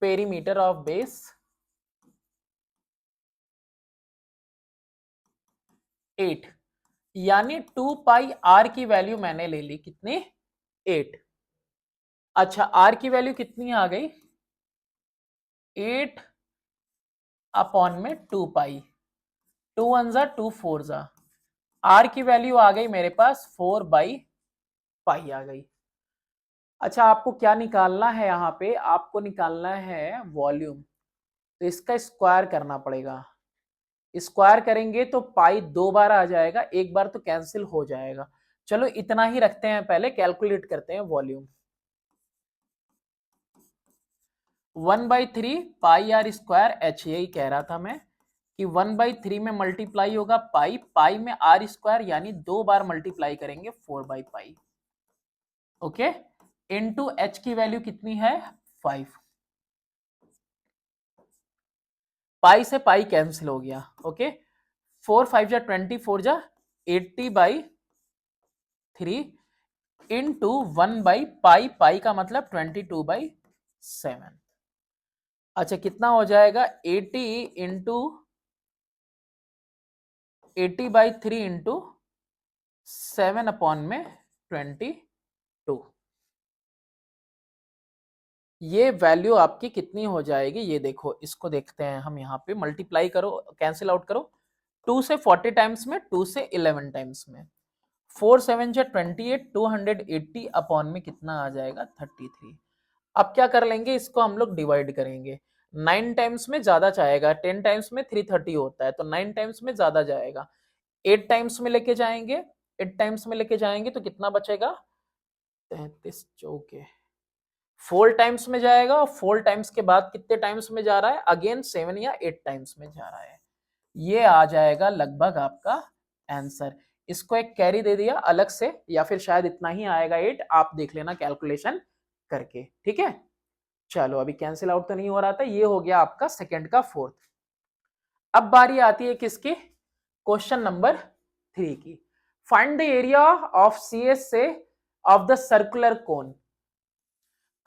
पेरीमीटर ऑफ बेस 8, यानी 2 पाई आर की वैल्यू मैंने ले ली कितनी 8। अच्छा आर की वैल्यू कितनी आ गई 8 अपॉन में 2 पाई, 2 1 जा 2 4 जा, आर की वैल्यू आ गई मेरे पास 4/पाई आ गई। अच्छा आपको क्या निकालना है, यहाँ पे आपको निकालना है वॉल्यूम, तो इसका स्क्वायर करना पड़ेगा। स्क्वायर करेंगे तो पाई 2 बार आ जाएगा, एक बार तो कैंसिल हो जाएगा। चलो इतना ही रखते हैं, पहले कैलकुलेट करते हैं volume. 1/3 pi are square h, यही कह रहा था मैं कि 1/3 में मल्टीप्लाई होगा पाई, पाई में आर स्क्वायर यानी 2 बार मल्टीप्लाई करेंगे 4/पाई, ओके। इनटू एच की वैल्यू कितनी है 5। पाई से पाई कैंसिल हो गया, ओके। 4 5 जा 20, 4 जा 80/3 इंटू 1/पाई, पाई का मतलब 22/7। अच्छा कितना हो जाएगा 80 इंटू 80/3 इंटू 7/22। ये वैल्यू आपकी कितनी हो जाएगी, ये देखो, इसको देखते हैं हम। यहाँ पे मल्टीप्लाई करो, कैंसिल आउट करो। 2 से 40 टाइम्स में, 2 से 11 टाइम्स में, 4 7 जा 28, 280 अपॉन में कितना आ जाएगा 33। अब क्या कर लेंगे, इसको हम लोग डिवाइड करेंगे। 9 टाइम्स में ज्यादा जाएगा, 10 टाइम्स में 330 होता है, तो 9 टाइम्स में ज्यादा जाएगा। 8 टाइम्स में लेके जाएंगे, 8 टाइम्स में लेके जाएंगे तो कितना बचेगा 33 चौके। 4 टाइम्स में जाएगा, और 4 टाइम्स के बाद कितने टाइम्स में जा रहा है, अगेन 7 या 8 टाइम्स में जा रहा है। ये आ जाएगा लगभग आपका आंसर। इसको एक कैरी दे दिया अलग से, या फिर शायद इतना ही आएगा 8, आप देख लेना कैलकुलेशन करके, ठीक है। चलो अभी कैंसिल आउट तो नहीं हो रहा था, ये हो गया आपका सेकंड का फोर्थ। अब बारी आती है किसकी, क्वेश्चन नंबर 3 की। Find the area of CS से of the circular cone.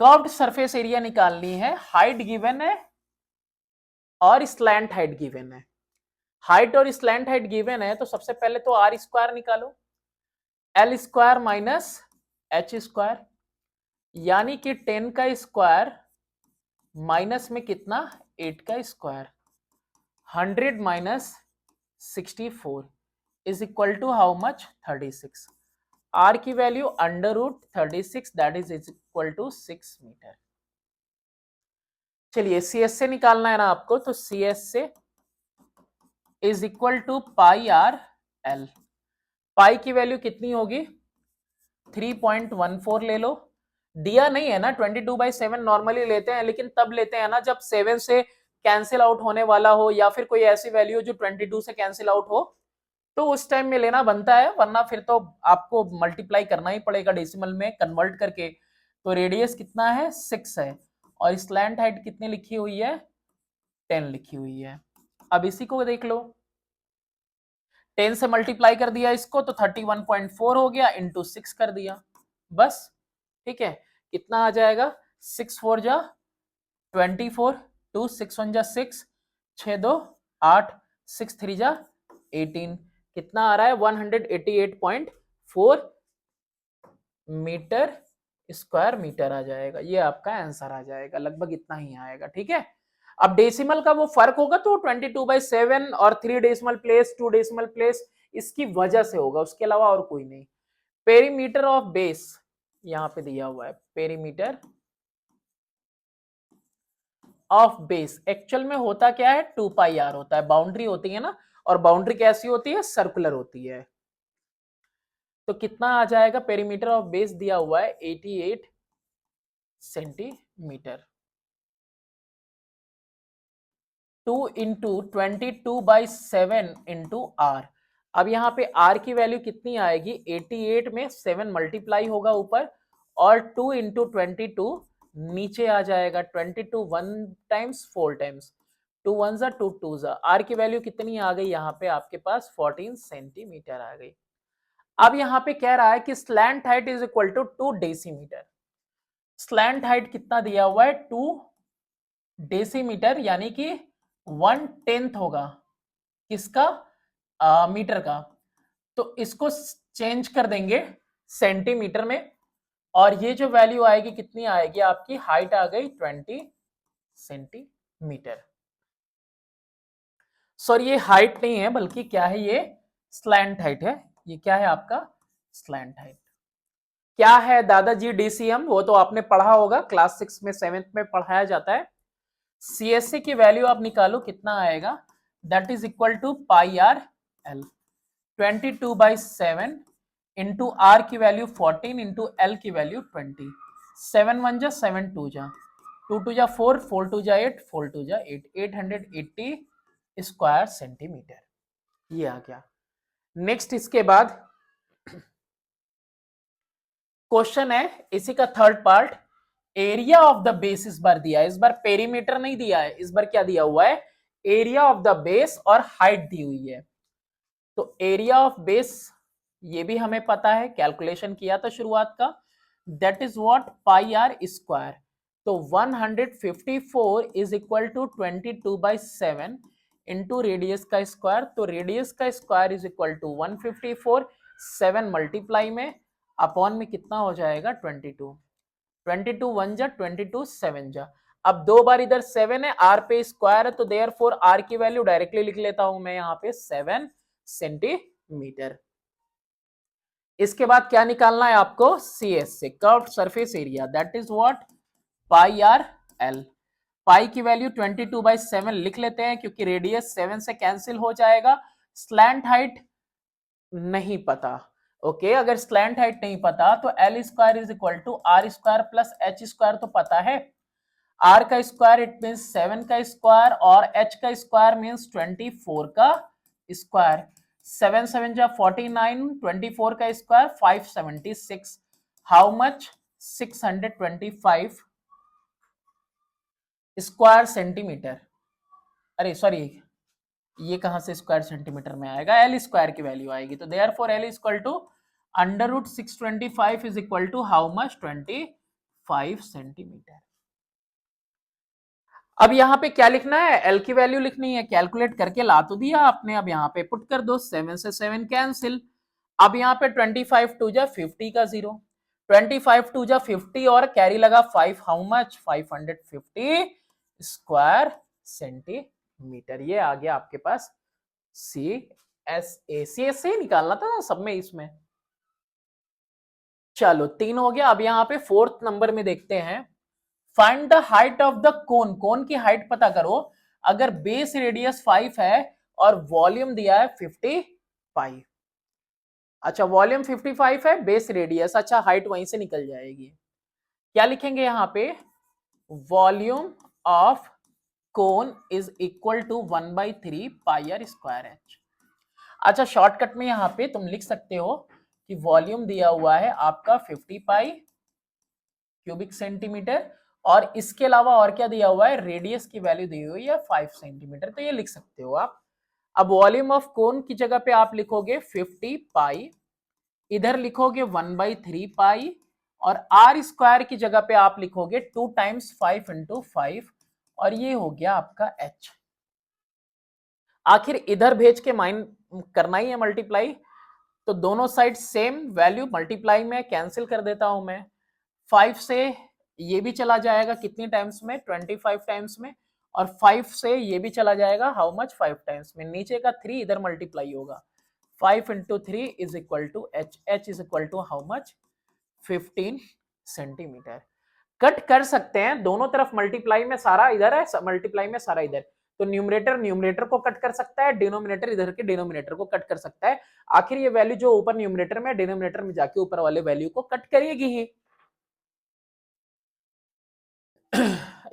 Curved surface area निकालनी है, हाइट गिवन है और स्लैंट हाइट गिवन है। हाइट और स्लैंट हाइट गिवन है, तो सबसे पहले तो आर स्क्वायर निकालो, L square minus h square, यानी कि 10 का स्क्वायर माइनस में कितना 8 का square, 100 minus 64 is equal to how much 36। R की value √36, that is equal to 6 metre. चलिए CS से निकालना है ना आपको, तो CS से is equal to pi r l. Pi की वैल्यू कितनी होगी 3.14 ले लो, दिया नहीं है ना, 22/7 नॉर्मली लेते हैं, लेकिन तब लेते हैं ना जब 7 से कैंसिल आउट होने वाला हो, या फिर कोई ऐसी वैल्यू जो 22 से कैंसिल आउट हो, तो उस टाइम में लेना बनता है, वरना फिर तो आपको मल्टीप्लाई करना ही पड़ेगा डेसिमल में कन्वर्ट करके। तो रेडियस कितना है 6 है, और स्लैंट हाइट कितनी लिखी हुई है 10 लिखी हुई है। अब इसी को देख लो, 10 से मल्टीप्लाई कर दिया इसको तो 31.4 हो गया, इंटू 6 कर दिया, बस, ठीक है। कितना आ जाएगा 6 4 जा 24, 2 6 1 जा 6, 6 2 8, 6 3 जा 18, कितना आ रहा है 188.4 मीटर स्क्वायर मीटर आ जाएगा। ये आपका आंसर आ जाएगा, लगभग इतना ही आएगा, ठीक है। अब डेसिमल का वो फर्क होगा तो 22/7 और 3 डेसिमल प्लेस 2 डेसिमल प्लेस, इसकी वजह से होगा, उसके अलावा और कोई नहीं। पेरीमीटर ऑफ बेस यहां पे दिया हुआ है, पेरीमीटर ऑफ बेस एक्चुअल में होता क्या है 2πr होता है, बाउंड्री होती है ना, और बाउंड्री कैसी होती है सर्कुलर होती है। तो कितना आ जाएगा पेरीमीटर ऑफ बेस दिया हुआ है 88 सेंटीमीटर। 2 into 22/7 into are. अब यहाँ पे आर की वैल्यू कितनी आएगी 88 में 7 मल्टीप्लाई होगा ऊपर, और 2 इंटू 22 नीचे आ जाएगा, 22 1 टाइम्स 4 टाइम्स, 2 1 जा 2 2 जा, आर की वैल्यू कितनी आ गई यहाँ पे आपके पास 14 सेंटीमीटर आ गई। अब यहाँ पे कह रहा है कि slant height is equal to 2 decimetre. Slant height कितना दिया हुआ है 2 डेसीमीटर, यानी कि 1/10 होगा किसका मीटर का। तो इसको चेंज कर देंगे सेंटीमीटर में, और ये जो वैल्यू आएगी कितनी आएगी आपकी, हाइट आ गई 20 सेंटीमीटर। सॉरी ये हाइट नहीं है, बल्कि क्या है ये स्लैंट हाइट है। ये क्या है आपका स्लैंट हाइट। क्या है दादाजी DCM, वो तो आपने पढ़ा होगा क्लास 6 में 7th में पढ़ाया जाता है। CSC की वैल्यू आप निकालो कितना आएगा, that is equal to pi r l, 22/7 into r की वैल्यू 14 इंटू एल की वैल्यू 20, 7 1 जा 7 2 जा 2 2 जा 4 4 2 जा 8 4 2 जा 8, 880 स्क्वायर सेंटीमीटर। ये आ गया। नेक्स्ट इसके बाद क्वेश्चन है इसी का third part, area of the base इस बार दिया है, इस बार पेरीमीटर नहीं दिया है, इस बार क्या दिया हुआ है एरिया ऑफ द बेस और हाइट दी हुई है। तो एरिया ऑफ बेस ये भी हमें पता है, कैलकुलेशन किया था शुरुआत का, that is what pi are square. तो 154 is equal to 22/7 into radius का स्क्वायर। तो रेडियस का square is equal to 154, 7 multiply में अपॉन में कितना हो जाएगा 22, 22 1 जा 22 7 जा। अब दो बार इधर 7 है, आर पे स्क्वायर है, तो देयरफॉर आर की वैल्यू डायरेक्टली लिख लेता हूं मैं यहाँ पे 7 सेंटीमीटर। इसके बाद क्या निकालना है आपको, सी एस से curved surface area, that is what pi r l. Pi की वैल्यू 22/7 लिख लेते हैं क्योंकि रेडियस 7 से कैंसिल हो जाएगा। स्लैंट हाइट नहीं पता, ओके अगर स्लैंट हाइट नहीं पता तो l square is equal to r square plus h square तो पता है। आर का स्क्वायर इट मीन्स 7 का स्क्वायर और एच का स्क्वायर मीन्स 24 का स्क्वायर। 7 7 जा 49, 24 का square 576, how much 625 square centimetre. अरे सॉरी, ये कहां से स्क्वायर सेंटीमीटर में आएगा, एल स्क्वायर की वैल्यू आएगी। तो therefore l is equal to under root 625 is equal to how much 25 centimetre. अब यहाँ पे क्या लिखना है, एल की वैल्यू लिखनी है, कैलकुलेट करके ला तो दिया आपने, अब यहाँ पे पुट कर दो, 7 से 7 कैंसिल। अब यहाँ पे 25 2 जा 50 का 0, 25 2 जा 50 और कैरी लगा 5, हाउ मच 550 स्क्वायर सेंटीमीटर। ये आ गया आपके पास C S A. C S से निकालना था ना सब में इसमें। चलो 3 हो गया। अब यहाँ पे 4th नंबर में देखते हैं, find the height of the cone. Cone की हाइट पता करो। अगर बेस रेडियस 5 है और वॉल्यूम दिया है 55, अच्छा वॉल्यूम 55 है, बेस रेडियस, अच्छा हाइट वहीं से निकल जाएगी। क्या लिखेंगे यहाँ पे, volume of cone is equal to 1/3 pi are square h. अच्छा शॉर्टकट में यहाँ पे तुम लिख सकते हो कि वॉल्यूम दिया हुआ है आपका 50 पाई क्यूबिक सेंटीमीटर और इसके अलावा और क्या दिया हुआ है, रेडियस की वैल्यू दी हुई है 5 सेंटीमीटर, तो ये लिख सकते हो आप। अब वॉल्यूम ऑफ कोन की जगह पे आप लिखोगे 50 पाई, इधर लिखोगे 1/3 पाई और आर स्क्वायर की जगह पे आप लिखोगे 2 टाइम्स 5 इंटू 5 और ये हो गया आपका एच। आखिर इधर भेज के माइन करना ही है मल्टीप्लाई, तो दोनों साइड सेम वैल्यू मल्टीप्लाई में कैंसिल कर देता हूं मैं। 5 से ये भी चला जाएगा कितनी टाइम्स में, 25 टाइम्स में, और 5 से ये भी चला जाएगा हाउ मच 5 टाइम्स में। नीचे का 3 इधर मल्टीप्लाई होगा, 5 into 3 is equal to h, h is equal to how much 15 centimetre. Cut कर सकते हैं दोनों तरफ, मल्टीप्लाई में सारा इधर है, मल्टीप्लाई में सारा इधर, तो न्यूमरेटर न्यूमरेटर को कट कर सकता है, डिनोमिनेटर इधर के डिनोमिनेटर को कट कर सकता है। आखिर ये वैल्यू जो ऊपर न्यूमरेटर में डिनोमिनेटर में जाके ऊपर वाले वैल्यू को कट करेगी ही।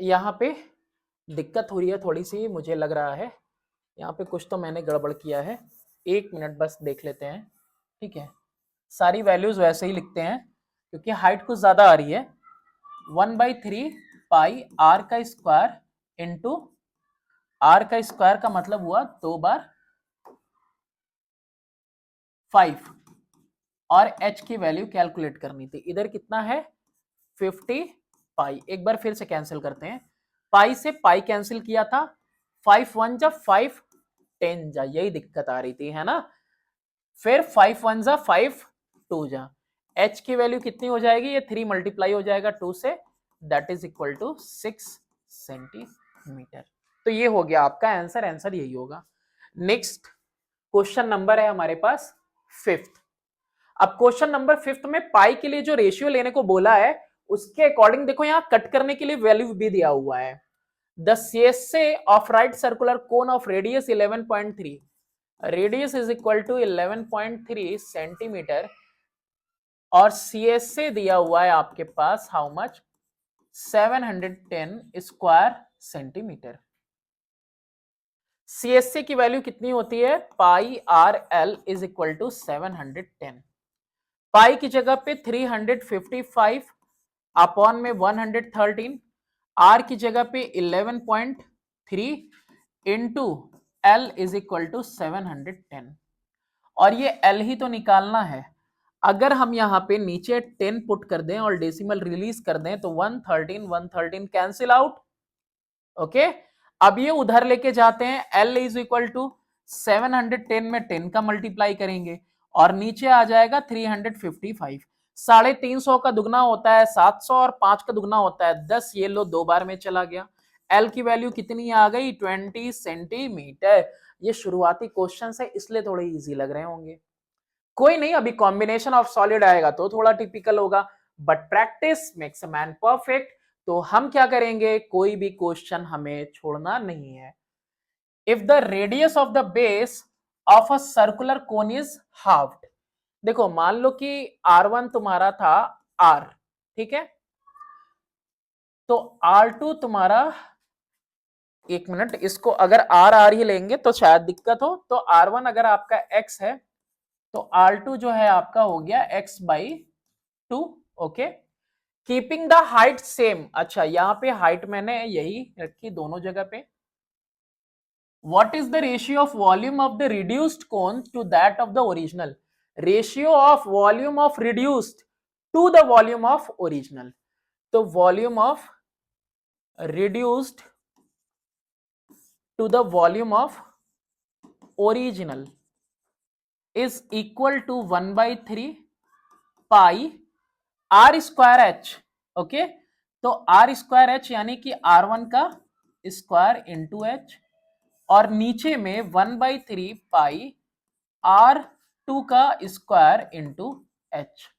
यहाँ पे दिक्कत हो रही है थोड़ी सी, मुझे लग रहा है यहाँ पे कुछ तो मैंने गड़बड़ किया है। 1 मिनट बस देख लेते हैं, ठीक है। सारी वैल्यूज वैसे ही लिखते हैं क्योंकि हाइट कुछ ज्यादा आ रही है। 1/3 पाई आर का स्क्वायर इंटू, आर का स्क्वायर का मतलब हुआ 2 बार 5 और एच की वैल्यू कैलकुलेट करनी थी। इधर कितना है 50 पाई, एक बार फिर से कैंसिल करते हैं, पाई से पाई कैंसिल किया था, 5 1 जा 5 10 जा, यही दिक्कत आ रही थी है ना। फिर 5 1 जा 5 2 जा, एच की वैल्यू कितनी हो जाएगी, ये 3 मल्टीप्लाई हो जाएगा 2 से, that is equal to 6 centimetre. तो ये हो गया आपका आंसर, आंसर यही होगा। नेक्स्ट क्वेश्चन नंबर है हमारे पास 5th। अब क्वेश्चन नंबर 5th में पाई के लिए जो रेशियो लेने को बोला है उसके अकॉर्डिंग देखो यहां कट करने के लिए वैल्यू भी दिया हुआ है। The CSA of right circular cone of radius 11.3, radius is equal to 11.3 centimetre और CSA दिया हुआ है आपके पास how much 710 square centimetre. CSA की वैल्यू कितनी होती है, pi r l is equal to 710। Pi की जगह पे 355 अपॉन में 113, आर की जगह पे 11.3 into l is equal to 710। और ये एल ही तो निकालना है। अगर हम यहाँ पे नीचे 10 पुट कर दें और डेसिमल रिलीज कर दें तो 113 कैंसिल आउट। ओके, अब ये उधर लेके जाते हैं, एल इज इक्वल टू 710 में 10 का मल्टीप्लाई करेंगे और नीचे आ जाएगा 355। 350 का दुगना होता है 700 और 5 का दुगना होता है 10। ये लो 2 बार में चला गया। एल की वैल्यू कितनी आ गई? 20 सेंटीमीटर। ये शुरुआती क्वेश्चन है इसलिए थोड़े इजी लग रहे होंगे। कोई नहीं, अभी कॉम्बिनेशन ऑफ सॉलिड आएगा तो थोड़ा टिपिकल होगा, but practice makes a man perfect. तो हम क्या करेंगे, कोई भी क्वेश्चन हमें छोड़ना नहीं है। If the radius of the base of a circular cone is halved. देखो मान लो कि R1 तुम्हारा था R, ठीक है, तो R2 तुम्हारा, एक मिनट, इसको अगर R ही लेंगे तो शायद दिक्कत हो। तो R1 अगर आपका X है तो R2 जो है आपका हो गया X/2। Okay, keeping the height same. अच्छा, यहां पे हाइट मैंने यही रखी दोनों जगह पे। What is the ratio of volume of the reduced cone to that of the original? Ratio of volume of reduced to the volume of original. तो volume of reduced to the volume of original is equal to 1/3 pi are square h. Okay, तो r square h यानी कि R1 का square into H और नीचे में 1/3 पाई R2 का square into H.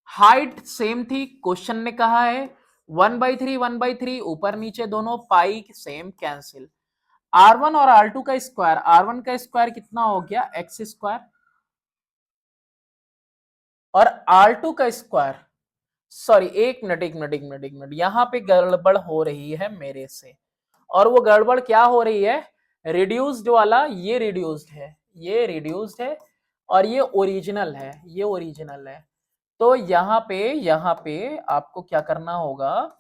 Height same थी, क्वेश्चन ने कहा है 1/3 ऊपर नीचे दोनों, पाई सेम कैंसिल। R1 और R2 का स्क्वायर, R1 का स्क्वायर कितना हो गया एक्स स्क्वायर और R2 का स्क्वायर, सॉरी एक मिनट, यहां पे गड़बड़ हो रही है मेरे से। और वो गड़बड़ क्या हो रही है, रिड्यूस्ड वाला ये रिड्यूस्ड है, ये रिड्यूस्ड है और ये ओरिजिनल है, ये ओरिजिनल है। तो यहाँ पे आपको क्या करना होगा,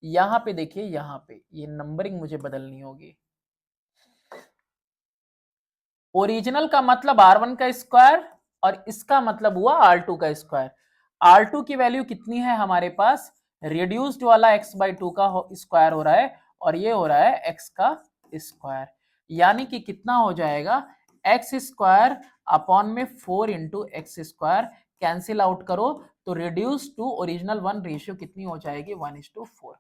यहाँ पे देखिए, यहाँ पे ये नंबरिंग मुझे बदलनी होगी। ओरिजिनल का मतलब R1 का स्क्वायर और इसका मतलब हुआ R2 का स्क्वायर। R2 की वैल्यू कितनी है हमारे पास, रिड्यूस्ड वाला x/2 का स्क्वायर हो रहा है और ये हो रहा है x का स्क्वायर, यानी कि कितना हो जाएगा x स्क्वायर अपॉन में 4 into x square. Cancel out करो तो रिड्यूस टू ओरिजिनल 1 रेशियो कितनी हो जाएगी 1:4।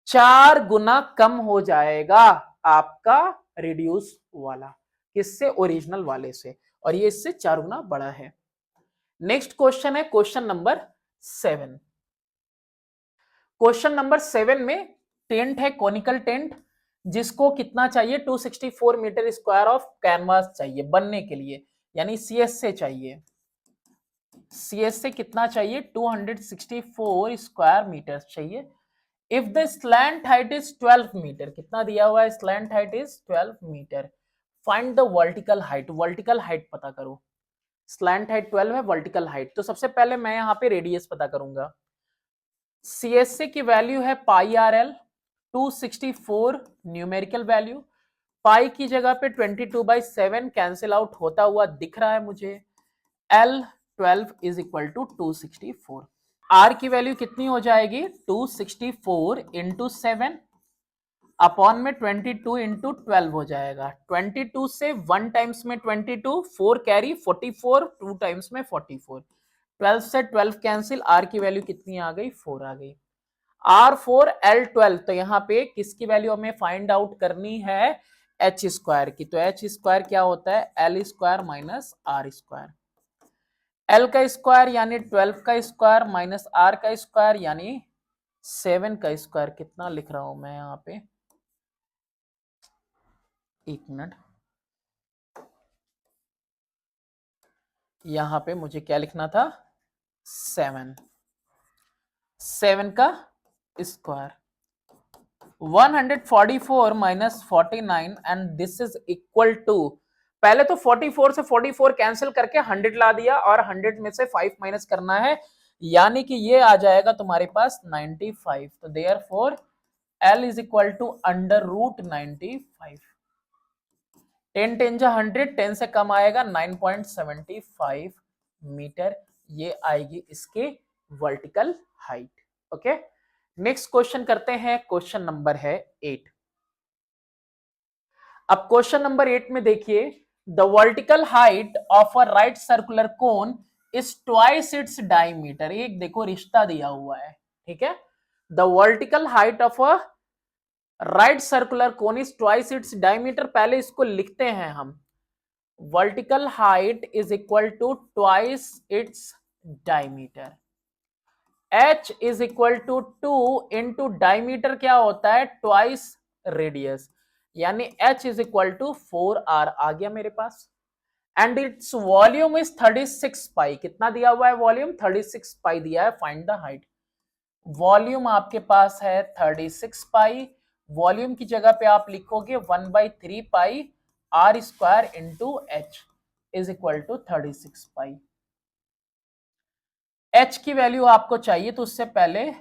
4 गुना कम हो जाएगा आपका रिड्यूस वाला, किससे, ओरिजिनल वाले से, और ये इससे 4 गुना बड़ा है। नेक्स्ट क्वेश्चन है क्वेश्चन नंबर 7। क्वेश्चन नंबर 7 में टेंट है, कोनिकल टेंट, जिसको कितना चाहिए 264 मीटर स्क्वायर ऑफ कैनवास चाहिए बनने के लिए, यानी सीएस से चाहिए। सीएस से कितना चाहिए 264 स्क्वायर मीटर चाहिए। If the slant height is 12 metre, कितना दिया हुआ है, slant height is 12 metre, find the vertical height. Vertical height पता करो, स्लैंट हाइट 12 है, वर्टिकल हाइट। तो सबसे पहले मैं यहाँ पे रेडियस पता करूंगा। सीएससी की वैल्यू है pi r L, 264 numerical value, पाई की जगह पे 22/7 कैंसिल आउट होता हुआ दिख रहा है मुझे। L 12 is equal to 264। R की वैल्यू कितनी हो जाएगी 264 इंटू 7 अपॉन में 22 इंटू 12 हो जाएगा। 22 से 1 टाइम्स में 22, 4 कैरी 44, 2 टाइम्स में 44, 12 से 12 कैंसिल, आर की वैल्यू कितनी आ गई 4 आ गई। R4 L12, तो यहाँ पे किसकी वैल्यू हमें फाइंड आउट करनी है एच स्क्वायर की। तो एच स्क्वायर क्या होता है l square minus r square. L का स्क्वायर यानी 12 का स्क्वायर माइनस आर का स्क्वायर यानी 7 का स्क्वायर। कितना लिख रहा हूं मैं यहाँ पे, एक मिनट, यहां पे मुझे क्या लिखना था 7 का square 144 minus 49 and this is equal to, पहले तो 44 से 44 कैंसिल करके 100 ला दिया और 100 में से 5 माइनस करना है, यानी कि ये आ जाएगा तुम्हारे पास 95। तो therefore L is equal to under root 95। 10 10 जा 100, 10 से कम आएगा 9.75 मीटर, ये आएगी इसके vertical height. Okay, next question करते हैं, क्वेश्चन नंबर है 8। अब क्वेश्चन नंबर 8 में देखिए, the vertical height of a right circular cone is twice its diameter. एक देखो रिश्ता दिया हुआ है, ठीक है। The vertical height of a right circular cone is twice its diameter. पहले इसको लिखते हैं हम, vertical height is equal to twice its diameter. h is equal to 2 into diameter क्या होता है, ट्वाइस रेडियस, यानी h is equal to 4r आ गया मेरे पास। एंड इट्स वॉल्यूम इज 36 पाई। कितना दिया हुआ है वॉल्यूम, 36 पाई दिया है। Find the height. वॉल्यूम आपके पास है 36 पाई, वॉल्यूम की जगह पे आप लिखोगे 1/3 pi are square into h is equal to 36 pi. H की वैल्यू आपको चाहिए तो उससे पहले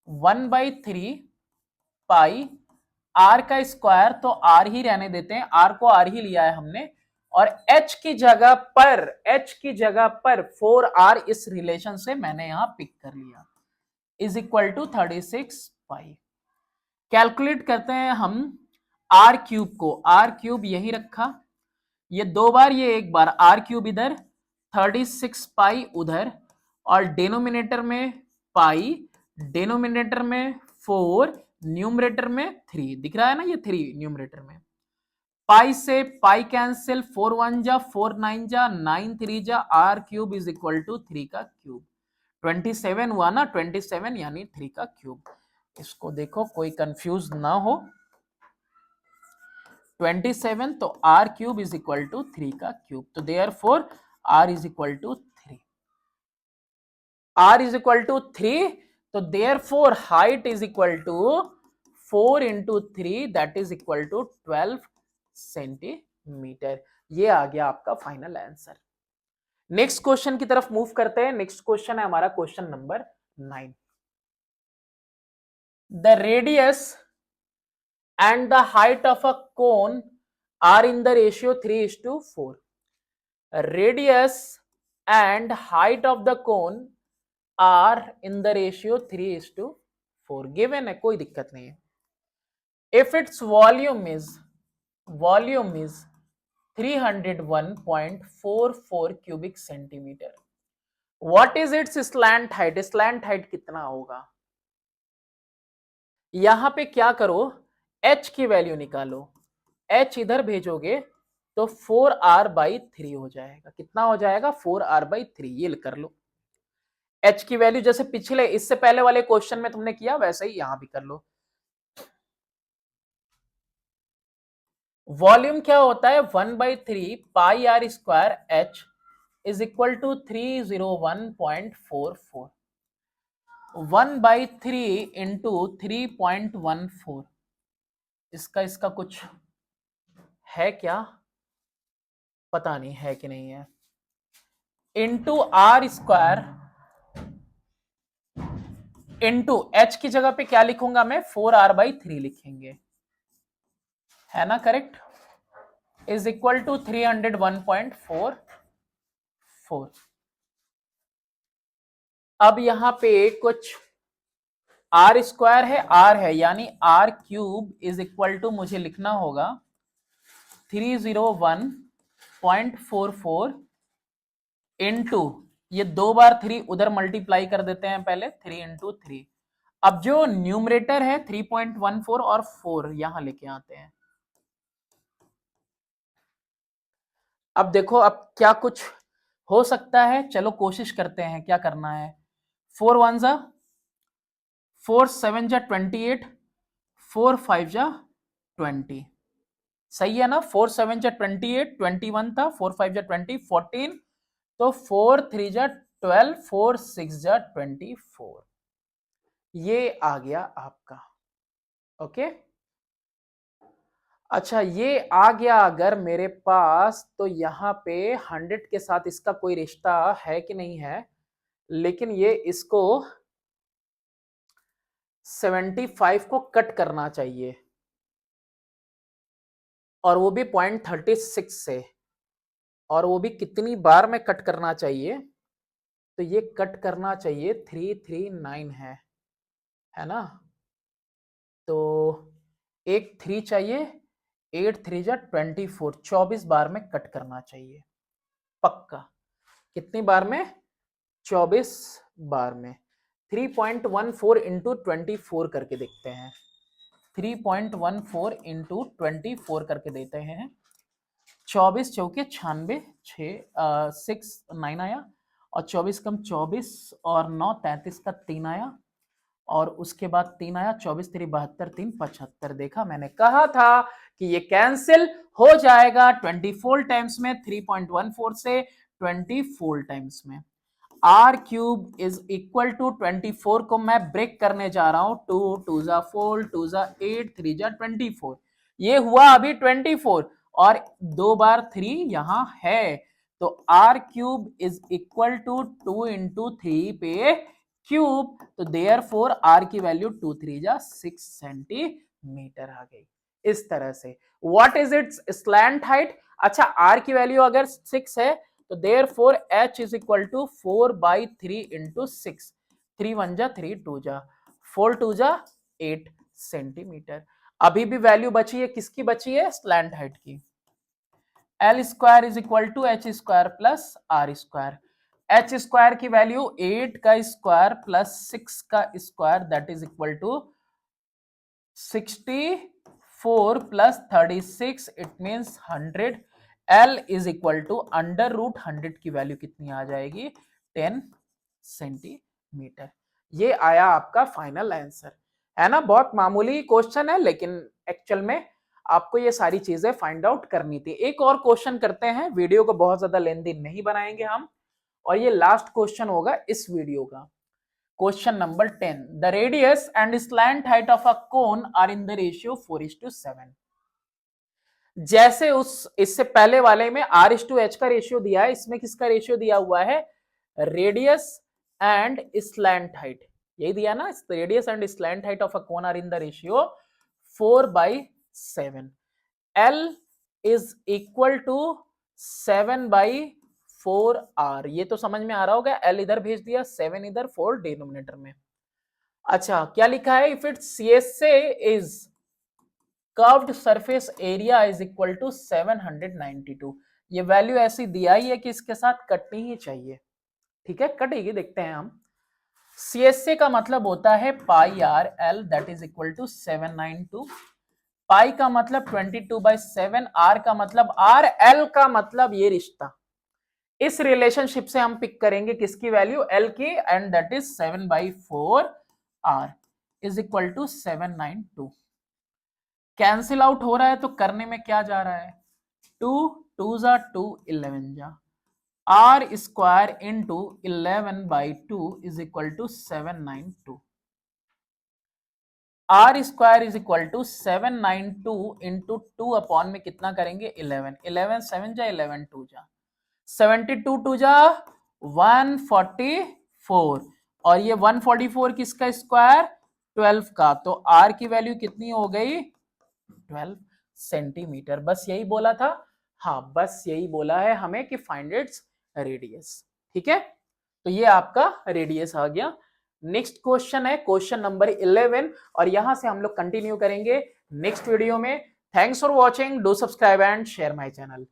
1/3 पाई आर का स्क्वायर, तो आर ही रहने देते हैं, आर को आर ही लिया है हमने, और एच की जगह पर 4r इस रिलेशन से मैंने यहां पिक कर लिया, is equal to 36 pi. Calculate करते हैं हम आर क्यूब को, आर क्यूब यही रखा, ये 2 बार ये 1 बार, आर क्यूब इधर 36 पाई उधर, और डिनोमिनेटर में पाई, डिनोमिनेटर में 4, न्यूमरेटर में 3 दिख रहा है ना, ये 3 न्यूमरेटर में। पाई से पाई कैंसिल, 4 1 जा 4 9 जा 9 3 जा, r cube is equal to 3 का क्यूब। 27 हुआ ना, 27 यानी 3 का क्यूब। इसको देखो कोई कंफ्यूज ना हो, 27 तो r cube is equal to 3 का क्यूब, तो therefore r is equal to 3। R is equal to 3, तो therefore height is equal to 4 into 3, that is equal to 12 centimetre. ये आ गया आपका फाइनल आंसर। नेक्स्ट क्वेश्चन की तरफ मूव करते हैं। नेक्स्ट क्वेश्चन है हमारा question number 9। The radius and the height of a cone are in the ratio 3:4. Radius and height of the cone are in the ratio 3:4. Given है, कोई दिक्कत नहीं है। If its volume is 301.44 cubic centimeter, what is its slant height? Slant height कितना होगा? यहां पे क्या करो, h की वैल्यू निकालो, h इधर भेजोगे तो 4r/3 हो जाएगा। कितना हो जाएगा, 4r/3, ये कर लो। h की वैल्यू जैसे पिछले इससे पहले वाले क्वेश्चन में तुमने किया वैसे ही यहां भी कर लो। वॉल्यूम क्या होता है, 1/3 pi are square h is equal to 301.44, 1/3 into 3.14। इसका कुछ है क्या, पता नहीं है कि नहीं है, into r square into h की जगह पे क्या लिखूंगा मैं, 4r/3 लिखेंगे, है ना करेक्ट, इज इक्वल टू 301.44। अब यहां पे कुछ आर स्क्वायर है, आर है, यानी r cube is equal to मुझे लिखना होगा 301.44 इंटू, ये 2 बार 3 उधर मल्टीप्लाई कर देते हैं पहले, 3 इंटू 3। अब जो न्यूमरेटर है 3.14 और 4 यहां लेके आते हैं। अब देखो अब क्या कुछ हो सकता है, चलो कोशिश करते हैं क्या करना है। 4 1 जा 4 7 जा 28, 4 5 जा 20, सही है ना। 4 7 जा 28, 21 था, 4 5 जा 20, 14, तो 4 3 जा 12, 4 6 जा 24, ये आ गया आपका। ओके, अच्छा ये आ गया अगर मेरे पास, तो यहाँ पे 100 के साथ इसका कोई रिश्ता है कि नहीं है, लेकिन ये इसको 75 को कट करना चाहिए, और वो भी 0.36 से, और वो भी कितनी बार में कट करना चाहिए, तो ये कट करना चाहिए 339 है ना। तो एक 3 चाहिए, 8 3 जा 24, 24 बार में कट करना चाहिए पक्का। कितनी बार में? 24 बार में। 3.14 इंटू 24 करके देखते हैं, 3.14 इंटू 24 करके देते हैं। 24 चौके 96, 6 9 आया, और 24 कम 24 और 9 33 का 3 आया, और उसके बाद 3 आया, 24 3 72 3 75। देखा, मैंने कहा था कि ये कैंसिल हो जाएगा 24 टाइम्स में, 3.14 से 24 टाइम्स में। R cube is equal to 24 को मैं ब्रेक करने जा रहा हूं, 2 2 जा 4, 2 जा 8, 3 जा 24। ये हुआ अभी 24, और 2 बार 3 यहां है, तो r cube is equal to 2 into 3 पे क्यूब, तो देयर फोर आर की वैल्यू 2 3 जा 6 सेंटीमीटर आ गई। इस तरह से what is its slant height? अच्छा, आर की वैल्यू अगर 6 है, तो therefore h is equal to 4/3 into 6, 3 1 जा 3 2 जा 4 2 जा 8 सेंटीमीटर। अभी भी वैल्यू बची है, किसकी बची है? स्लैंट हाइट की। L square is equal to h square plus r square. H square की वैल्यू 8 का स्क्वायर प्लस 6 का square, that is equal to 64 plus 36, it means 100। L is equal to under root 100 की value कितनी आ जाएगी? 10 centimetre. ये आया आपका फाइनल आंसर, है ना। बहुत मामूली क्वेश्चन है, लेकिन एक्चुअल में आपको ये सारी चीजें फाइंड आउट करनी थी। एक और क्वेश्चन करते हैं, वीडियो को बहुत ज्यादा लेंथी नहीं बनाएंगे हम, और ये लास्ट क्वेश्चन होगा इस वीडियो का। Question number 10, the radius and slant height of a cone are in the ratio 4:7। जैसे उस इससे पहले वाले में R/H का रेशियो दिया है, इसमें किसका रेशियो दिया हुआ है? रेडियस एंड स्लैंट हाइट, यही दिया ना। Radius and slant height of a cone are in the ratio 4/7। L is equal to 7/4R। ये तो समझ में आ रहा होगा, L इधर भेज दिया, 7 इधर, 4 डिनोमिनेटर में। अच्छा, क्या लिखा है? If its CSA is curved surface area is equal to 792। ये वैल्यू ऐसी दिया ही है कि इसके साथ कटनी ही चाहिए, ठीक है। कटेगी, देखते हैं हम। CSA का मतलब होता है pi r l, that is equal to 792। Pi का मतलब 22/7, आर का मतलब आर, एल का मतलब ये रिश्ता। इस रिलेशनशिप से हम पिक करेंगे किसकी वैल्यू? एल की, and that is 7/4 r is equal to 792। Cancel out हो रहा है, तो करने में क्या जा रहा है? 2 2 जा 2, 11 जा, r square into 11/2 is equal to 792। R square is equal to 792 into 2 upon में कितना करेंगे? 11, 11 7 जा 11 2 जा 72 2 जा 144, और ये 144 किसका स्क्वायर? 12 का। तो आर की वैल्यू कितनी हो गई? 12 सेंटीमीटर। बस यही बोला था, हाँ बस यही बोला है हमें कि फाइंड इट्स रेडियस, ठीक है। तो ये आपका रेडियस आ गया। नेक्स्ट क्वेश्चन है क्वेश्चन नंबर 11, और यहां से हम लोग कंटिन्यू करेंगे नेक्स्ट वीडियो में। Thanks for watching, do subscribe and share my channel.